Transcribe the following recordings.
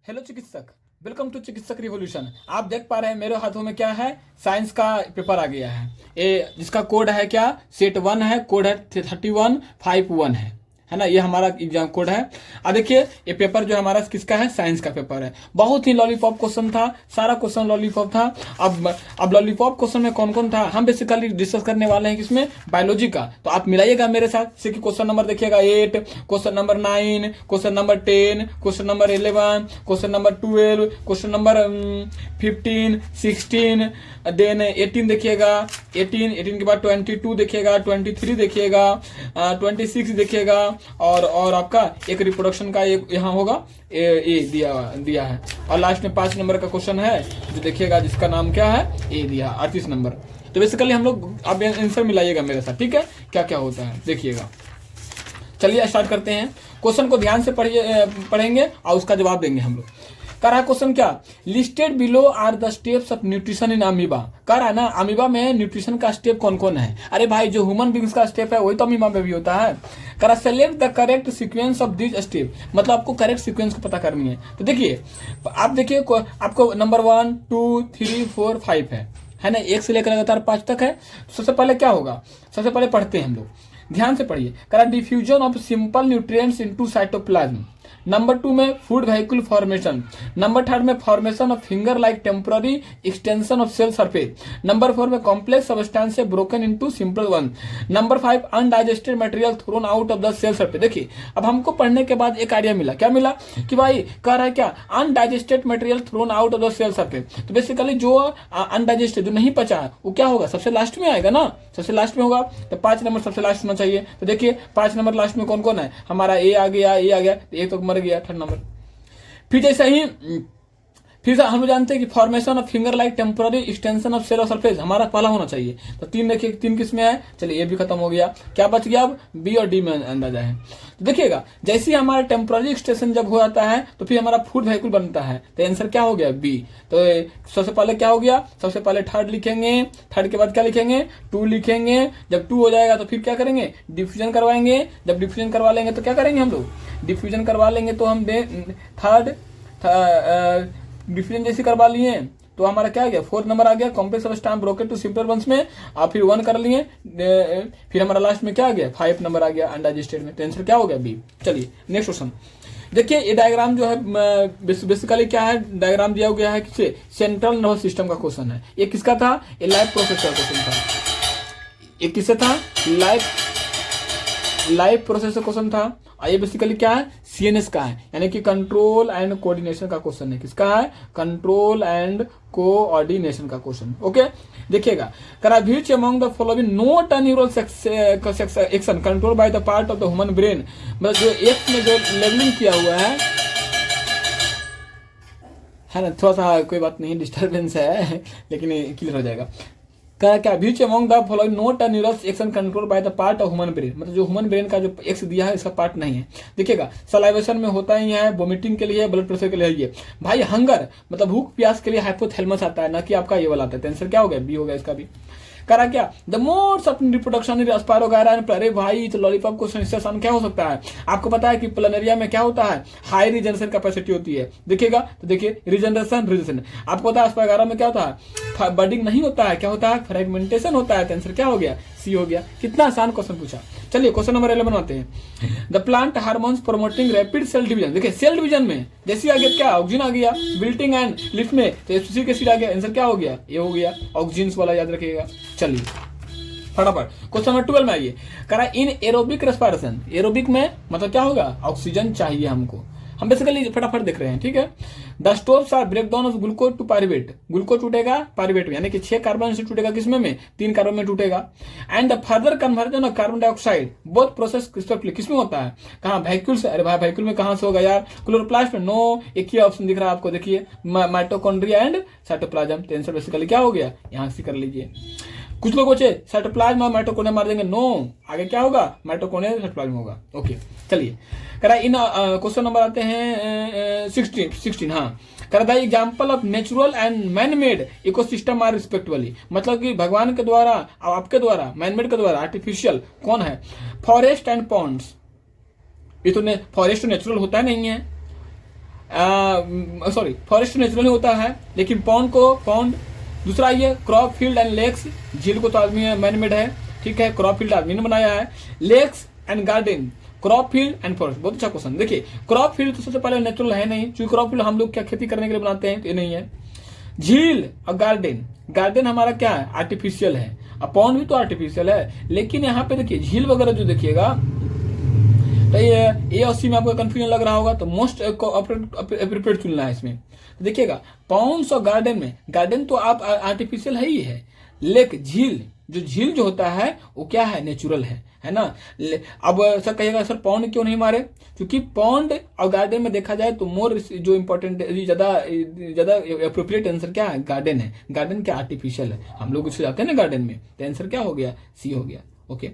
Hello चिकित्सक, welcome to चिकित्सक revolution. आप देख पा रहे हैं मेरे हाथों में क्या है, साइंस का पेपर आ गया है। ये जिसका कोड है क्या, सेट 1 है, कोड है 3151 है ना। ये हमारा एग्जाम कोड है। अब देखिए ये पेपर जो हमारा किसका है, साइंस का पेपर है। बहुत ही लॉलीपॉप क्वेश्चन था, सारा क्वेश्चन लॉलीपॉप था। अब लॉलीपॉप क्वेश्चन में कौन कौन था, हम बेसिकली डिस्कस करने वाले हैं किसमें, बायोलॉजी का। तो आप मिलाइएगा मेरे साथ। जैसे कि क्वेश्चन नंबर देखिएगा 8, question number 9, question number 10, question number 11, question number 12, question number 15, 16, then 18 देखिएगा, 18 के बाद 22 देखिएगा, 23 देखिएगा, 26 देखिएगा, और आपका एक रिप्रोडक्शन का एक यहाँ होगा, ए दिया है। और लास्ट में 5 नंबर का क्वेश्चन है जो देखिएगा, जिसका नाम क्या है, ए दिया 38 नंबर। तो बेसिकली हम लोग, आप आंसर मिलाइएगा मेरे साथ, ठीक है, क्या क्या होता है देखिएगा। चलिए स्टार्ट करते हैं। क्वेश्चन को ध्यान से पढ़ेंगे और उसका जवाब देंगे हम लोग। कह रहा है क्वेश्चन क्या, listed below are the steps of nutrition in amoeba. कह रहा है ना, अमीबा में न्यूट्रिशन का स्टेप कौन कौन है। अरे भाई, जो ह्यूमन बींग्स का स्टेप है वही तो अमीबा में भी होता है। कह रहा select the correct sequence of this step, मतलब आपको करेक्ट सीक्वेंस को पता करनी है। तो देखिए, आप देखिए आपको नंबर 1, 2, 3, 4, 5 है ना, 1 से लेकर लगातार 5 तक है। सबसे पहले क्या होगा, सबसे पहले पढ़ते हैं हम लोग, ध्यान से पढ़िए। कह रहा diffusion of simple nutrients into cytoplasm. Number 2 में फूड वेहिकल फॉर्मेशन। नंबर 3 में formation of finger like temporary extension of cell surface. Number 4 में complex substance broken into simple one. Number 5 undigested material thrown out of the cell surface. देखिए, अब हमको पढ़ने के बाद एक आइडिया मिला। क्या मिला कि भाई कह रहा है क्या, undigested material thrown out of the cell surface. तो बेसिकली जो अनडाइजेस्टेड, जो नहीं पचा है, वो क्या होगा, सबसे लास्ट में आएगा ना, सबसे लास्ट में होगा। तो 5 नंबर सबसे लास्ट होना चाहिए। तो देखिए 5 नंबर लास्ट में कौन कौन है, हमारा ए आ गया, ए आ गया, ए तो मर गया 3 नंबर। फिर जैसे ही फिर हम लोग जानते हैं कि formation of finger like temporary extension of cell और सरफेस हमारा पहला होना चाहिए। तो 3 देखिए, 3 किस में है, चलिए ये भी खत्म हो गया। क्या बच गया, अब बी और डी में अंदाजा है। तो देखिएगा, जैसे ही हमारा टेम्पररी एक्सटेंशन जब हो जाता है तो फिर हमारा फूड वेहिकल बनता है। तो आंसर क्या हो गया, बी। तो सबसे पहले क्या हो गया, सबसे पहले 3rd लिखेंगे, 3rd के बाद क्या लिखेंगे, 2 लिखेंगे। जब 2 हो जाएगा तो फिर क्या करेंगे, डिफ्यूजन करवाएंगे। जब डिफ्यूजन करवा लेंगे तो क्या करेंगे हम लोग, डिफ्यूजन करवा लेंगे तो हम 3rd डिफ्यूजन जैसे करवा लिए तो हमारा क्या आ गया, 4th नंबर आ गया, complex substance broken to simple ones में। आप फिर 1 कर लिए, फिर हमारा लास्ट में क्या आ गया, 5 नंबर आ गया अनडाइजेस्टेड में। तो आंसर क्या हो गया, बी। चलिए नेक्स्ट क्वेश्चन देखिए। ये डायग्राम जो है बेसिकली क्या है, डायग्राम दिया गया है किसे, सेंट्रल नर्वस सिस्टम का क्वेश्चन है। ये किसका था, ये लाइफ प्रोसेस का क्वेश्चन था। ये किससे था, लाइफ प्रोसेस का क्वेश्चन था। और ये बेसिकली क्या है, सीएनएस का है, यानी कि कंट्रोल एंड कोऑर्डिनेशन का क्वेश्चन है। किसका है, कंट्रोल एंड कोऑर्डिनेशन का क्वेश्चन। ओके, देखिएगा, करा which among the following note a neural action control by the part of the human brain. मतलब जो एक्स में जो लेबलिंग किया हुआ है ना, थोड़ा सा कोई बात नहीं, डिस्टर्बेंस है लेकिन क्लियर हो जाएगा। क्या which among the following note a neural action control by the part of human brain. मतलब जो ह्यूमन ब्रेन का जो एक्स दिया है इसका पार्ट नहीं है। देखिएगा, सलाइवेशन में होता ही है, वोमिटिंग के लिए, ब्लड प्रेशर के लिए ये। भाई हंगर मतलब भूख प्यास के लिए हाइपोथैलेमस आता है, ना कि आपका ये वाला आता है। आंसर क्या हो गया, बी हो गया इसका भी। करा क्या, the modes of reproduction in spirogyra. अरे भाई, तो लॉलीपॉप क्वेश्चन इससे आसान क्या हो सकता है। आपको पता है कि प्लानेरिया में क्या होता है, हाई रिजनरेशन कैपेसिटी होती है। देखिएगा, तो देखिए रिजनरेशन। आपको पता है स्पायरोगायरा में क्या होता है, बडिंग नहीं होता है, क्या होता है, फ्रेगमेंटेशन होता है। तो आंसर क्या हो गया, सी हो गया। कितना आसान क्वेश्चन पूछा। चलिए क्वेश्चन नंबर 11 बनाते हैं। The plant hormones promoting rapid cell division. देखिए सेल डिवीजन में जैसे आ गया क्या, ऑक्सीजन आ गया, बिल्टिंग एंड लिफ्ट में तो एसपीसी एसिड आ गया। आंसर क्या हो गया, ये हो गया, ऑक्सीजन वाला याद रखिएगा। चलिए फटाफट क्वेश्चन नंबर 12 में आइए। करा इन एरोबिक रेस्पिरेशन, एरोबिक में मतलब क्या होगा, ऑक्सीजन चाहिए हमको। हम बेसिकली फटाफट देख रहे हैं, ठीक है। The steps are break down of glucose to pyruvate. Glucose टूटेगा पायरुवेट में, यानी कि 6 कार्बन से टूटेगा, किसमें में, 3 कार्बन में टूटेगा। And the further conversion of carbon dioxide both process किसमें होता है, कहाँ, वैक्यूल से। अरे भाई वैक्यूल में कहाँ से होगा यार, क्लोरोप्लास्ट में। नो, एक ही ऑप्शन दिख रहा है आपको, देखिए माइटोकॉन्ड्रिया एंड साइटोप्लाज्म। तो आंसर बेसिकली क्या हो गया, यहां से कर लीजिए। कुछ लोग बचे साइटोप्लाज्म और माइटोकॉन्ड्रिया मार देंगे, नो, आगे क्या होगा, माइटोकॉन्ड्रिया साइटोप्लाज्म होगा। ओके चलिए, करा इन क्वेश्चन नंबर आते हैं 16। हाँ, करा the example of natural and man made ecosystem are respectively. मतलब कि भगवान के द्वारा और आपके द्वारा, मैन मेड के द्वारा आर्टिफिशियल कौन है, फॉरेस्ट एंड पॉन्ड्स। ये तो फॉरेस्ट तो नेचुरल होता नहीं है, सॉरी फॉरेस्ट नेचुरली होता है, लेकिन पॉन्ड दूसरा ये क्रॉप फील्ड एंड लेक्स, झील को तो आदमी मैन मेड है, ठीक है, क्रॉप फील्ड आदमी ने बनाया है। Lakes and garden, crop field and forest, बहुत अच्छा क्वेश्चन। देखिए क्रॉप फील्ड तो सबसे पहले नेचुरल है नहीं, क्योंकि क्रॉप फील्ड हम लोग क्या खेती करने के लिए बनाते हैं, तो ये नहीं है। झील और गार्डन हमारा क्या है, आर्टिफिशियल है। अब पॉन्ड भी तो आर्टिफिशियल है, लेकिन यहाँ पे देखिए झील वगैरह जो देखिएगा, तो ये और सी में आपको कंफ्यूजन लग रहा होगा, तो मोस्ट अप्रोप्रिएट चुनना है इसमें। तो देखिएगा पॉन्ड्स और गार्डन तो आप आर्टिफिशियल है ही है, लेकिन झील जो होता है वो क्या है, नेचुरल है ना। अब सर कहिएगा सर पॉन्ड क्यों नहीं मारे, क्योंकि पॉन्ड और गार्डन में देखा जाए तो मोर जो इम्पोर्टेंट ज्यादा अप्रोप्रिएट आंसर क्या है, गार्डन है। गार्डन क्या आर्टिफिशियल है, हम लोग उससे जाते हैं ना गार्डन में, तो आंसर क्या हो गया, सी हो गया। Okay,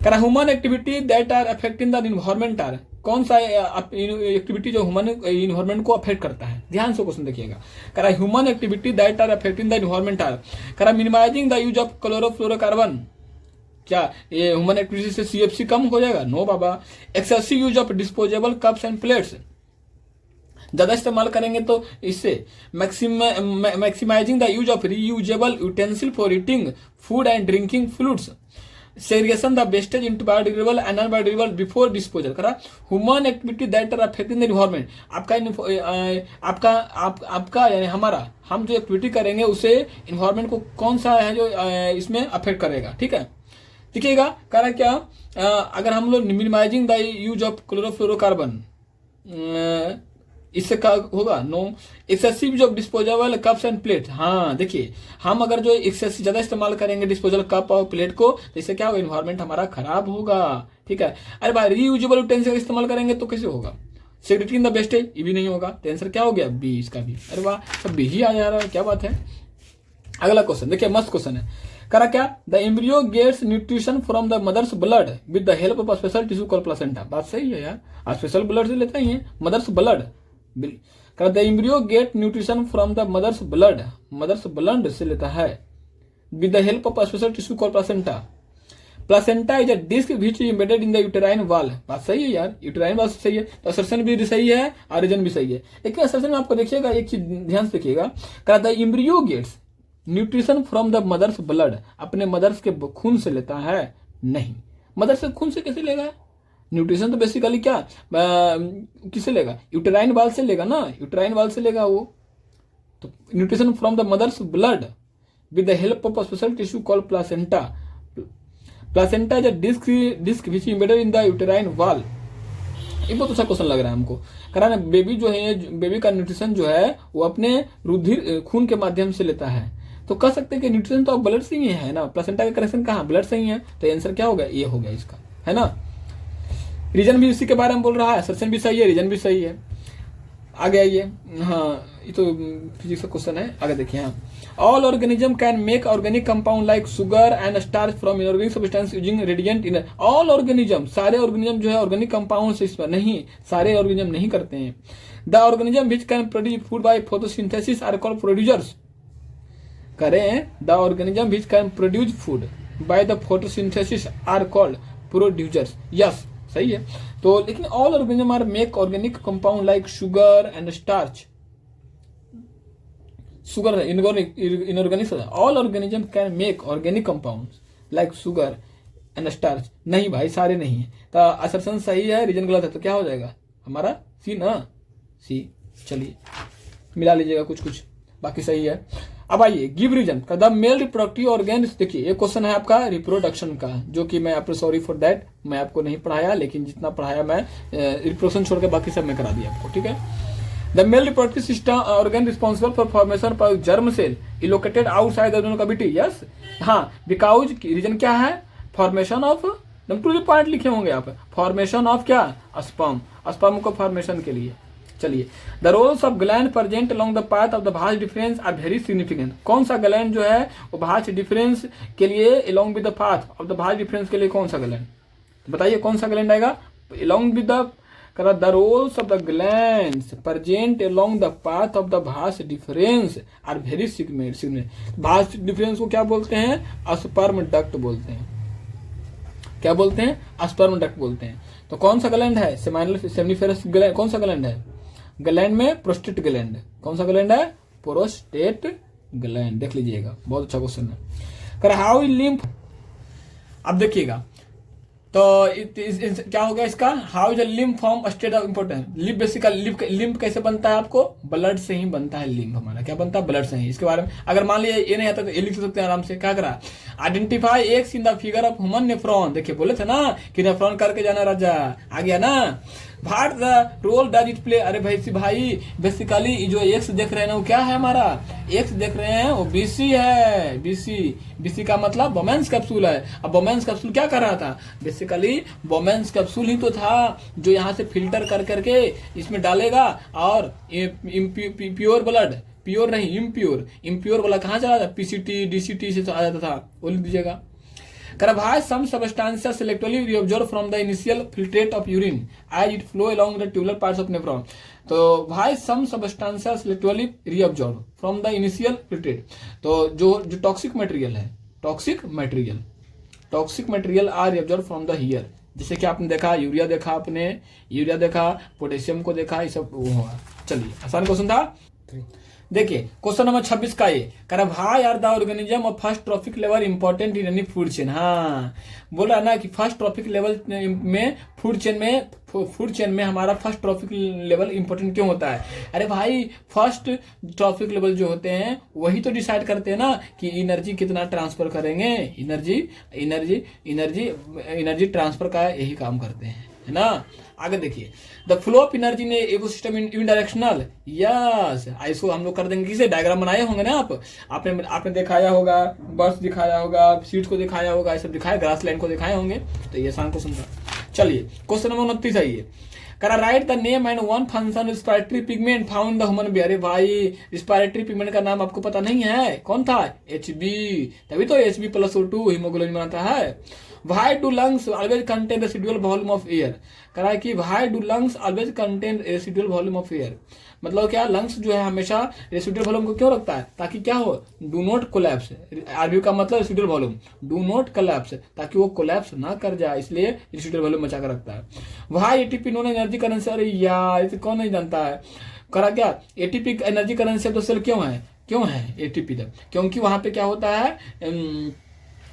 human activity that are affecting the environment are, कौन सा एक्टिविटी जो ह्यूमन इन्वायरमेंट को अफेक्ट करता है, ध्यान से क्वेश्चन देखिएगा। Human activity that are affecting the environment are, minimizing the use of chlorofluorocarbon, क्या ये ह्यूमन एक्टिविटी से सीएफसी कम हो जाएगा, नो बाबा। Excessive use of disposable cups and plates, ज्यादा इस्तेमाल करेंगे तो इससे maximizing the use of reusable utensil for eating food and drinking fluids, segregation the wastage into biodegradable and non-biodegradable before disposal। करा human activity that are affecting the environment, आपका यानी हमारा, हम जो एक्टिविटी करेंगे उसे एनवायरमेंट को कौन सा है जो इसमें अफेक्ट करेगा, ठीक है। देखिएगा करा क्या, अगर हम लोग minimizing the use of chlorofluorocarbon, इससे क्या होगा, no. Excessive use of disposable cups and plate, हाँ देखिए हम अगर जो एक्सेसिव ज्यादा इस्तेमाल करेंगे डिस्पोजेबल कप और प्लेट को, तो इससे क्या होगा, एनवायरमेंट हमारा खराब होगा, ठीक है। अरे भाई रीयूजेबल यूटेंसिल का इस्तेमाल करेंगे तो कैसे होगा, सेग्रेटिंग द वेस्टेज, ये भी नहीं होगा, तो आंसर क्या हो गया, बी इसका भी। अरे वाह, सब बी ही आ जा रहा है, क्या बात है। अगला क्वेश्चन देखिए, मस्त क्वेश्चन है। करा क्या, the embryo gets nutrition from the mother's blood with the help of special tissue called placenta, बात सही है यार, आप स्पेशल ब्लड से लेते ही हैं, mother's blood. The embryo get nutrition from the mother's blood से लेता है with the help of special tissue called placenta. Placenta is a disc which is embedded in the uterine wall, बात सही है यार, यूटेराइन वॉल सही है, तो असर्शन भी सही है और रीजन भी सही है। लेकिन असर्शन में आपको देखिएगा एक चीज ध्यान से देखिएगा, the embryo gets nutrition from the mother's blood, अपने मदर्स के खून से लेता है, नहीं, मदर्स के खून से कैसे लेगा, न्यूट्रिशन तो बेसिकली क्या किससे लेगा, यूटेराइन वाल से लेगा ना, यूटेराइन वाल से लेगा वो, तो nutrition from the mother's blood with the help of special tissue called placenta. Placenta is a disc which embedded in the uterine wall, ये बहुत अच्छा क्वेश्चन लग रहा है हमको। कारण बेबी जो है, बेबी का न्यूट्रिशन जो है वो अपने रुधिर खून के माध्यम से लेता है, तो कह सकते हैं कि न्यूट्रिशन तो ब्लड से ही है ना, प्लेसेंटा का कनेक्शन कहाँ, ब्लड से ही है, तो आंसर क्या होगा, ये हो गया इसका, है ना। रीजन भी इसी के बारे में बोल रहा है, असर्शन भी सही है, रीजन भी सही है। आगे आइए, हाँ ये तो फिजिक्स का क्वेश्चन है, आगे देखिए। हाँ, all organism can make organic compound like sugar and starch from inorganic substance using radiant in, all organism, सारे ऑर्गेनिज्म जो है ऑर्गेनिक कंपाउंड से, इसमें नहीं, सारे ऑर्गेनिज्म नहीं करते हैं। The organism which can produce food by photosynthesis are called producers, करें the organism which can produce food by the photosynthesis are called producers, yes सही है। तो लेकिन all organism are make organic compound like sugar and starch, sugar inorganic, all organism can make organic compounds like sugar and starch, नहीं भाई सारे नहीं है, तो असर्शन सही है, रीजन गलत है, तो क्या हो जाएगा हमारा सी ना, सी। चलिए मिला लीजिएगा कुछ कुछ, बाकी सही है। अब आइए give reason, the male reproductive organs, देखिए ये क्वेश्चन है आपका रिप्रोडक्शन का, जो कि मैं आपको सॉरी फॉर दैट मैं आपको नहीं पढ़ाया, लेकिन जितना पढ़ाया मैं रिप्रोडक्शन छोड़ के बाकी सब मैं करा दिया आपको, ठीक है। The male reproductive system organ responsible for formation for germ cell is located outside the cavity, yes, हाँ, बिकॉज रीजन क्या है, फॉर्मेशन ऑफ, टू पॉइंट लिखे होंगे आप, फॉर्मेशन ऑफ क्या, स्पर्म को फॉर्मेशन के लिए। चलिए, the roles of gland present along the path of the vas deferens are very significant, कौन सा ग्लैंड जो है वो भाज डिफरेंस के लिए along with the path of the vas difference के लिए कौन सा ग्लैंड, बताइए कौन सा ग्लैंड आएगा, along with the roles of the glands present along the path of the vas deferens are very significant. Vas deferens को क्या बोलते हैं, स्पर्म डक्ट बोलते हैं, क्या बोलते हैं, स्पर्म डक्ट बोलते हैं। तो कौन सा ग्लैंड है, सेमिनिफेरस ग्लैंड, कौन सा ग्लैंड है, ग्लैंड में प्रोस्टेट ग्लैंड, कौन सा ग्लैंड है? प्रोस्टेट ग्लैंड, देख लीजिएगा, बहुत अच्छा क्वेश्चन है। कर हाउ लिम्फ, अब देखिएगा तो क्या हो गया इसका, how is lymph form state of importance. Lymph basically lymph कैसे बनता है आपको? ब्लड से ही बनता है लिम्फ, हमारा क्या बनता है? ब्लड से ही। इसके बारे में अगर मान लीजिए ये नहीं आता तो ये लिख सकते हैं आराम से। क्या करा? Identify x in the figure of human nephron. देखिए बोले थे ना कि नेफ्रॉन करके जाना राजा, आ गया ना। What the role does it play, अरे भाई बेसिकली जो एक्स देख रहे हैं ना वो क्या है हमारा? एक्स देख रहे हैं वो बीसी है, बीसी का मतलब बोमेंस कैप्सूल है। अब बोमेंस कैप्सूल क्या कर रहा था? बेसिकली बोमेंस कैप्सूल ही तो था जो यहाँ से फिल्टर कर करके इसमें डालेगा और प्योर ब्लड, प्योर नहीं इम्प्योर वाला कहाँ चला जाता? पीसीटी डीसीटी से आ जाता था, वो लिख दीजिएगा। भाई some substances selectively reabsorb from the initial filtrate of urine as it flow along the tubular parts of nephron। तो भाई some substances selectively reabsorb from the initial filtrate, तो जो टॉक्सिक मटेरियल है, toxic material are reabsorb from the here. जैसे कि आपने देखा urea देखा, पोटेशियम को देखा, ये सब वो होगा। चलिए आसान क्वेश्चन था। देखिए क्वेश्चन नंबर 26 का ये कह भाई are the organism of first trophic level important in any food chain. हाँ बोल रहा है ना कि फर्स्ट ट्रॉफिक लेवल में फूड चेन में हमारा फर्स्ट ट्रॉफिक लेवल इंपॉर्टेंट क्यों होता है? अरे भाई फर्स्ट ट्रॉफिक लेवल जो होते हैं वही तो डिसाइड करते हैं ना कि एनर्जी कितना ट्रांसफर करेंगे। एनर्जी ट्रांसफर का यही काम करते हैं, है ना। आगे देखिए द फ्लो ऑफ एनर्जी ने इकोसिस्टम इन डायरेक्शनल, यस इसको हम लोग कर देंगे। किसे डायग्राम बनाए होंगे ना आपने दिखाया होगा, बर्ड्स दिखाया होगा, सीड्स को दिखाया होगा, ये सब दिखाया, ग्रास लैंड को दिखाए होंगे। तो ये आसान क्वेश्चन था। चलिए क्वेश्चन नंबर 29 है ये करा right the name and one function respiratory pigment found in the human body. अरे भाई रिस्पिरेटरी पिगमेंट का नाम आपको पता नहीं है? कौन था? HB, तभी तो HB+O2 हीमोग्लोबिन बनाता है। Why do lungs always contain residual volume of air? करा कि why do lungs always contain residual volume of air, मतलब क्या लंग्स जो है हमेशा रेसिडुअल वॉल्यूम को क्यों रखता है? ताकि क्या हो? Do not collapse. आरबी का मतलब residual volume, do not collapse, ताकि वो कोलैप्स ना कर जाए, इसलिए रेसिडुअल वॉल्यूम बचा कर रखता है। वहां एटीपी नॉन एनर्जी करेंसी, अरे यार इसे कौन नहीं जानता है। करा क्या एटीपी एनर्जी करेंसी तो सेल क्यों है एटीपी तक? क्योंकि वहां पे क्या होता है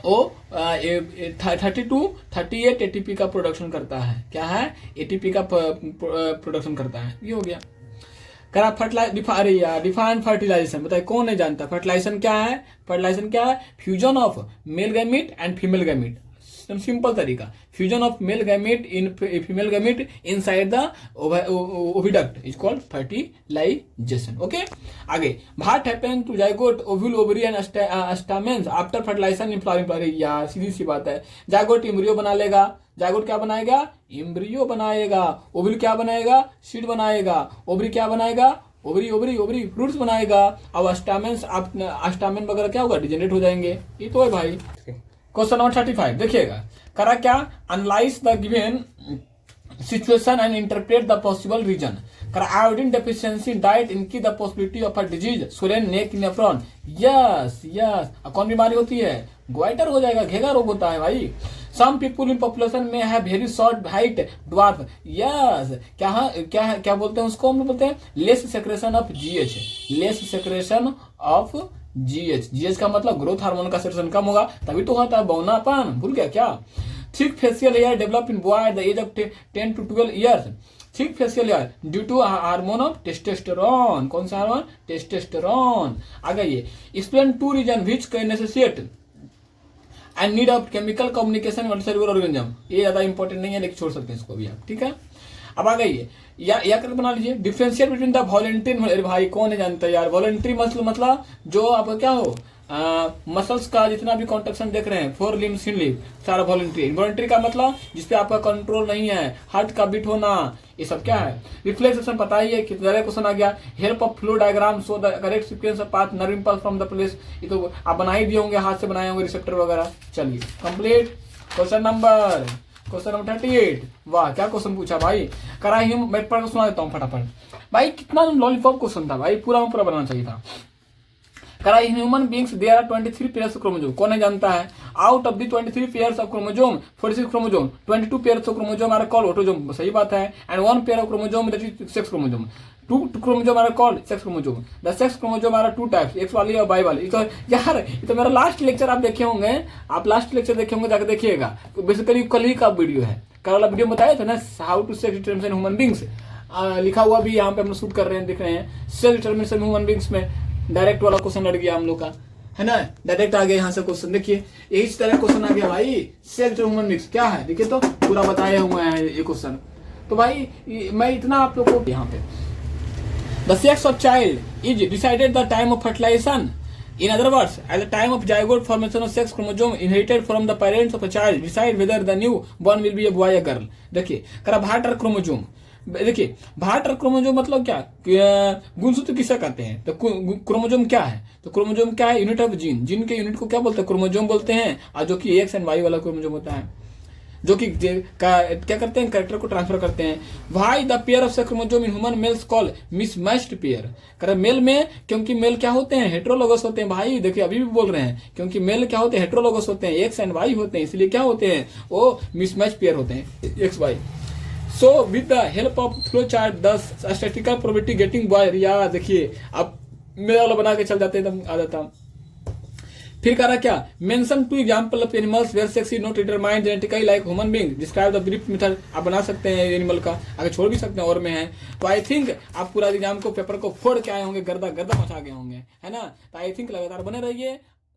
वो 38 एटीपी का प्रोडक्शन करता है। क्या है? एटीपी का प्रोडक्शन करता है। ये हो गया। करा डिफाइन फर्टिलाइजेशन, बताइए कौन नहीं जानता? फर्टिलाइजेशन क्या है? Fusion of male gamete and female gamete. Simple तरीका, fusion of male gamete in female gamete inside the oviduct is called fertilisation. Okay आगे what happen to zygote ovule ovary and stamens after fertilisation in flowering plant. यार सीधी सी बात है, zygote embryo बना लेगा, zygote क्या बनाएगा? एम्ब्रियो बनाएगा। ओव्यूल क्या बनाएगा? सीड बनाएगा। ओवरी क्या बनाएगा? ओवरी फ्रूट्स बनाएगा। अब स्टामेन वगैरह क्या होगा? डिजेनरेट हो जाएंगे। ये तो है भाई। क्वेश्चन नंबर 35 देखिएगा करा क्या analyze the given situation and interpret the possible reason. करा आयोडीन डेफिशिएंसी डाइट इनकी the possibility of a disease swollen neck nephron. Yes कौन बीमारी होती है? ग्वाइटर हो जाएगा, घेगा रोग होता है भाई। Some people in population may have very short height, dwarf. Yes, क्या बोलते हैं उसको? हम लोग बोलते हैं less secretion of GH, less secretion of GH का मतलब ग्रोथ हार्मोन का सेक्रेशन कम होगा, तभी तो होता है बौनापन। भूल गया क्या? Thick facial hair develop in boy at the age of 10 to 12 years। Thick facial hair due to hormone of testosterone. कौन सा हार्मोन? टेस्टोस्टेरोन। आगे ये explain 2 reason which can necessitate and need of chemical communication with cellular organism. ये ज्यादा important नहीं है, लेकिन छोड़ सकते हैं इसको भी आप, ठीक है। अब आ गई या करके बना लीजिए डिफरेंशिएट बिटवीन द वॉलंटरी। अरे भाई कौन है जानता है यार? वॉलंटरी मतलब जो आपका क्या हो मसल्स का जितना भी कॉन्ट्रैक्शन देख रहे हैं, 4 लिम्ब 6 लिम्ब सारा वॉलंटरी। इनवॉलंटरी का मतलब जिसपे आपका कंट्रोल नहीं है, हार्ट का बीट होना, ये सब क्या है? रिफ्लेक्सेशन पता ही है। कितना क्वेश्चन आ गया? Help of flow diagram so the correct sequence of path nerve impulse from the place. ये तो आप बना ही दिए होंगे, हाथ से बनाए होंगे रिसेप्टर वगैरह। चलिए कंप्लीट। Question number 38। वाह क्या क्वेश्चन पूछा भाई। करा ही मैं पढ़ सुना देता हूँ फटाफट। भाई कितना लॉलीपॉप क्वेश्चन था भाई, पूरा बनाना चाहिए था। करा in human beings there are 23 pairs chromosome. कौन नहीं जानता है? Out of the 23 pairs of chromosome 46 chromosome 22 pairs of chromosome are called autosome, सही बात है, and 1 pair of chromosome that is sex chromosome. Two chromosome are called sex chromosome. The sex chromosome are two types, X वाली और Y वाली। तो यार ये तो मेरा लास्ट लेक्चर आप देखे होंगे, आप लास्ट लेक्चर देखे होंगे, जाकर देखिएगा। बेसिकली कल ही का वीडियो है, कल वाला वीडियो बताया था ना, how to sex determination in human beings, लिखा हुआ भी यहाँ पे हम शूट कर रहे हैं, दिख रहे हैं। सेक्स डिटरमिनेशन ह्यूमन बींग्स में डायरेक्ट वाला क्वेश्चन लड़ गया हम लोग का, है ना, डायरेक्ट आ गया यहाँ से क्वेश्चन। देखिए यही तरह क्वेश्चन आ गया भाई, सेक्स ह्यूमन बींग्स क्या है, देखिए तो पूरा बताए हुए हैं ये क्वेश्चन। तो भाई मैं इतना आप लोग को यहाँ पे, the sex of child is decided the time of fertilization. In other words, at the time of zygote formation of sex chromosome inherited from the parents of a child decide whether the new born will be a boy or girl. देखिए करा भाटर chromosome, देखिए भाटर chromosome मतलब क्या, गुणसूत्र किसे कहते हैं, तो क्रोमोजोम क्या है, तो क्रोमोजोम क्या है, यूनिट ऑफ जीन, जीन के यूनिट को क्या बोलते हैं, क्रोमोजोम बोलते हैं, और जो कि एक्स एंड वाई वाला क्रोमोजोम होता है, जो कि क्या करते हैं, कैरेक्टर को ट्रांसफर करते हैं। Why the pair of sex chromosome in human mails call mismatched pair, कर मेल में, क्योंकि मेल क्या होते हैं, हेट्रोलोगस होते हैं भाई, देखिए अभी भी बोल रहे हैं, क्योंकि मेल क्या होते हैं, हेट्रोलोगस होते हैं, एक्स एंड वाई होते हैं, इसलिए क्या होते हैं, वो मिसमैच पेयर होते हैं, X Y. So with the help of flow chart the statistical probability getting boy, यार देखिए अब मेरा वाला बना के चल जाते हैं, आ जाता। फिर कह रहा क्या, mention two example of animals where sex is not determined genetically like human being, describe the brief method, आप बना सकते हैं एनिमल का, आगे छोड़ भी सकते हैं और में है। तो आई थिंक आप पूरा एग्जाम को पेपर को फोड़ के आए होंगे, गर्दा गर्दा मचा गए होंगे, है ना। तो आई थिंक लगातार बने रहिए।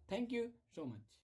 Thank you so much.